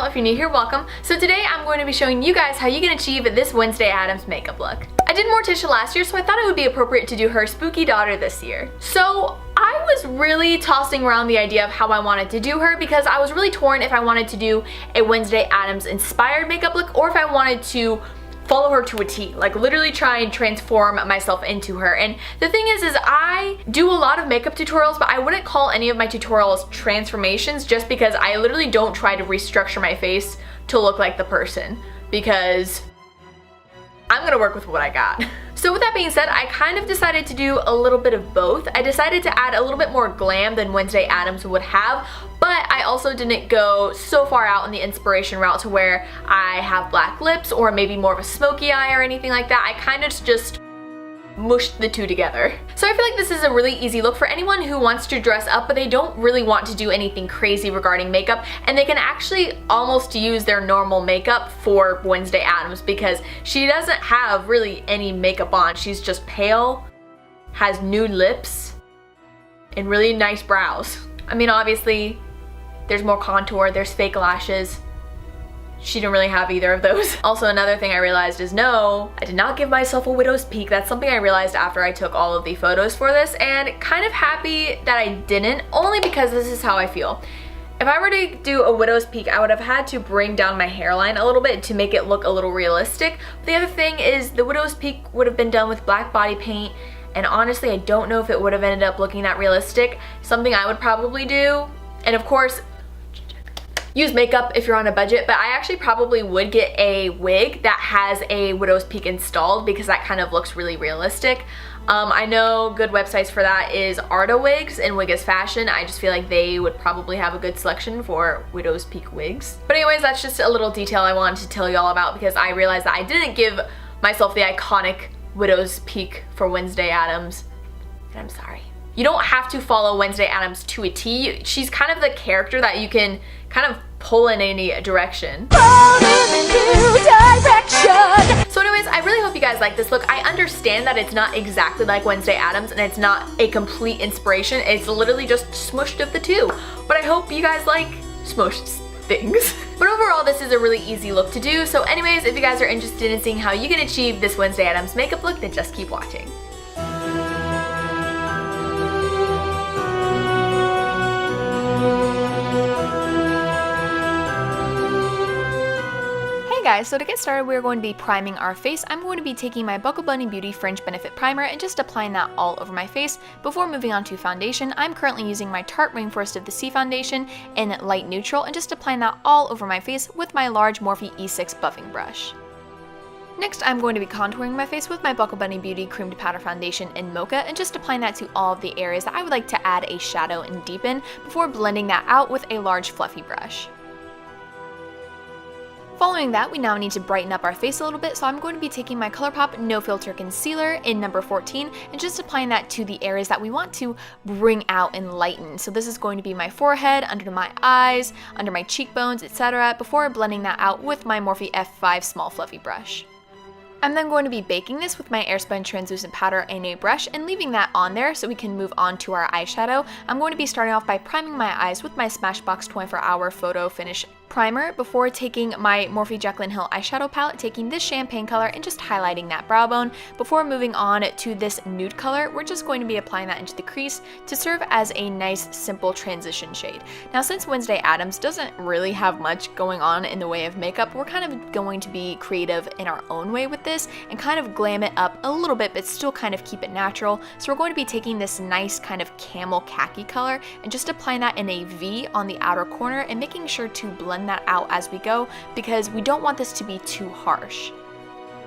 channel. If you're new here, welcome. So today I'm going to be showing you guys how you can achieve this Wednesday Addams makeup look. I did Morticia last year, so I thought it would be appropriate to do her spooky daughter this year. So I was really tossing around the idea of how I wanted to do her because I was really torn if I wanted to do a Wednesday Addams inspired makeup look or if I wanted to follow her to a T, like literally try and transform myself into her. And the thing is I do a lot of makeup tutorials, but I wouldn't call any of my tutorials transformations just because I literally don't try to restructure my face to look like the person because I'm gonna work with what I got. So with that being said, I kind of decided to do a little bit of both. I decided to add a little bit more glam than Wednesday Addams would have, but I also didn't go so far out in the inspiration route to where I have black lips or maybe more of a smoky eye or anything like that. I kind of just mushed the two together. So I feel like this is a really easy look for anyone who wants to dress up but they don't really want to do anything crazy regarding makeup, and they can actually almost use their normal makeup for Wednesday Addams because she doesn't have really any makeup on. She's just pale, has nude lips, and really nice brows. I mean, obviously there's more contour, there's fake lashes. She didn't really have either of those. Also, another thing I realized is no, I did not give myself a widow's peak. That's something I realized after I took all of the photos for this, and kind of happy that I didn't, only because this is how I feel. If I were to do a widow's peak, I would have had to bring down my hairline a little bit to make it look a little realistic. But the other thing is the widow's peak would have been done with black body paint, and honestly, I don't know if it would have ended up looking that realistic. Something I would probably do, and of course, use makeup if you're on a budget, but I actually probably would get a wig that has a widow's peak installed because that kind of looks really realistic. I know good websites for that is Arta Wigs and Wig is Fashion. I just feel like they would probably have a good selection for widow's peak wigs. But anyways, that's just a little detail I wanted to tell y'all about because I realized that I didn't give myself the iconic widow's peak for Wednesday Addams, and I'm sorry. You don't have to follow Wednesday Addams to a T. She's kind of the character that you can kind of pull in any direction. So anyways, I really hope you guys like this look. I understand that it's not exactly like Wednesday Addams and it's not a complete inspiration. It's literally just smushed of the two. But I hope you guys like smushed things. But overall, this is a really easy look to do. So anyways, if you guys are interested in seeing how you can achieve this Wednesday Addams makeup look, then just keep watching. Guys, so to get started, we're going to be priming our face. I'm going to be taking my Buckle Bunny Beauty Fringe Benefit Primer and just applying that all over my face before moving on to foundation. I'm currently using my Tarte Rainforest of the Sea foundation in light neutral and just applying that all over my face with my large Morphe E6 buffing brush. Next, I'm going to be contouring my face with my Buckle Bunny Beauty Cream to Powder Foundation in Mocha and just applying that to all of the areas that I would like to add a shadow and deepen before blending that out with a large fluffy brush. Following that, we now need to brighten up our face a little bit, so I'm going to be taking my ColourPop No Filter Concealer in number 14 and just applying that to the areas that we want to bring out and lighten. So this is going to be my forehead, under my eyes, under my cheekbones, etc. before blending that out with my Morphe F5 small fluffy brush. I'm then going to be baking this with my Airspun Translucent Powder and a brush and leaving that on there so we can move on to our eyeshadow. I'm going to be starting off by priming my eyes with my Smashbox 24-Hour Photo Finish Primer before taking my Morphe Jaclyn Hill eyeshadow palette, taking this champagne color and just highlighting that brow bone. Before moving on to this nude color, we're just going to be applying that into the crease to serve as a nice, simple transition shade. Now, since Wednesday Addams doesn't really have much going on in the way of makeup, we're kind of going to be creative in our own way with this and kind of glam it up a little bit, but still kind of keep it natural. So we're going to be taking this nice kind of camel khaki color and just applying that in a V on the outer corner and making sure to blend that out as we go because we don't want this to be too harsh.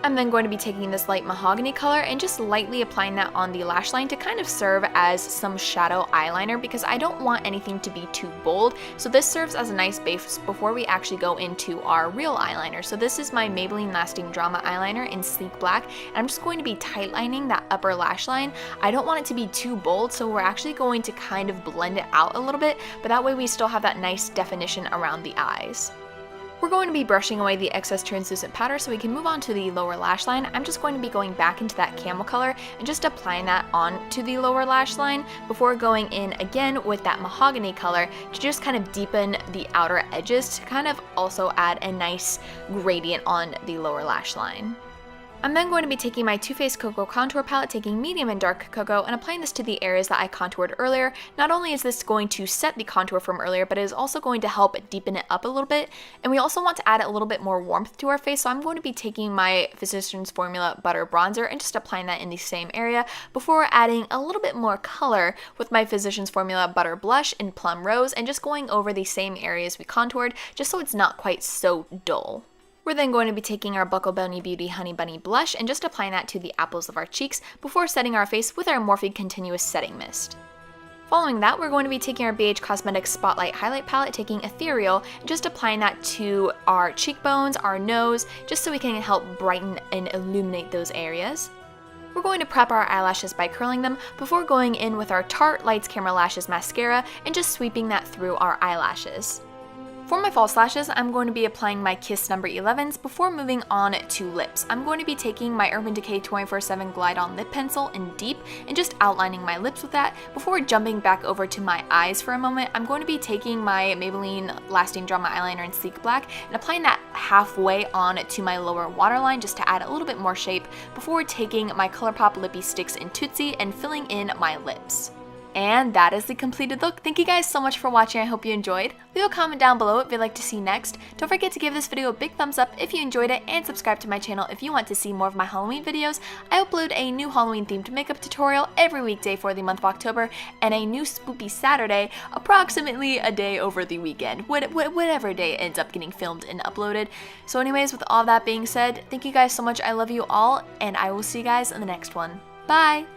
I'm then going to be taking this light mahogany color and just lightly applying that on the lash line to kind of serve as some shadow eyeliner because I don't want anything to be too bold. So this serves as a nice base before we actually go into our real eyeliner. So this is my Maybelline Lasting Drama eyeliner in Sleek Black, and I'm just going to be tightlining that upper lash line. I don't want it to be too bold, so we're actually going to kind of blend it out a little bit, but that way we still have that nice definition around the eyes. We're going to be brushing away the excess translucent powder so we can move on to the lower lash line. I'm just going to be going back into that camel color and just applying that onto the lower lash line before going in again with that mahogany color to just kind of deepen the outer edges to kind of also add a nice gradient on the lower lash line. I'm then going to be taking my Too Faced Cocoa Contour Palette, taking medium and dark cocoa, and applying this to the areas that I contoured earlier. Not only is this going to set the contour from earlier, but it is also going to help deepen it up a little bit. And we also want to add a little bit more warmth to our face, so I'm going to be taking my Physicians Formula Butter Bronzer and just applying that in the same area before adding a little bit more color with my Physicians Formula Butter Blush in Plum Rose and just going over the same areas we contoured just so it's not quite so dull. We're then going to be taking our Buckle Bunny Beauty Honey Bunny Blush and just applying that to the apples of our cheeks before setting our face with our Morphe Continuous Setting Mist. Following that, we're going to be taking our BH Cosmetics Spotlight Highlight Palette, taking Ethereal, and just applying that to our cheekbones, our nose, just so we can help brighten and illuminate those areas. We're going to prep our eyelashes by curling them before going in with our Tarte Lights Camera Lashes Mascara and just sweeping that through our eyelashes. For my false lashes, I'm going to be applying my Kiss No. 11s before moving on to lips. I'm going to be taking my Urban Decay 24/7 Glide On Lip Pencil in Deep and just outlining my lips with that before jumping back over to my eyes for a moment. I'm going to be taking my Maybelline Lasting Drama Eyeliner in Sleek Black and applying that halfway on to my lower waterline just to add a little bit more shape before taking my ColourPop Lippy Sticks in Tootsie and filling in my lips. And that is the completed look. Thank you guys so much for watching. I hope you enjoyed. Leave a comment down below if you'd like to see next. Don't forget to give this video a big thumbs up if you enjoyed it and subscribe to my channel if you want to see more of my Halloween videos. I upload a new Halloween themed makeup tutorial every weekday for the month of October and a new Spoopy Saturday approximately a day over the weekend, whatever day it ends up getting filmed and uploaded. So anyways, with all that being said, thank you guys so much. I love you all and I will see you guys in the next one. Bye!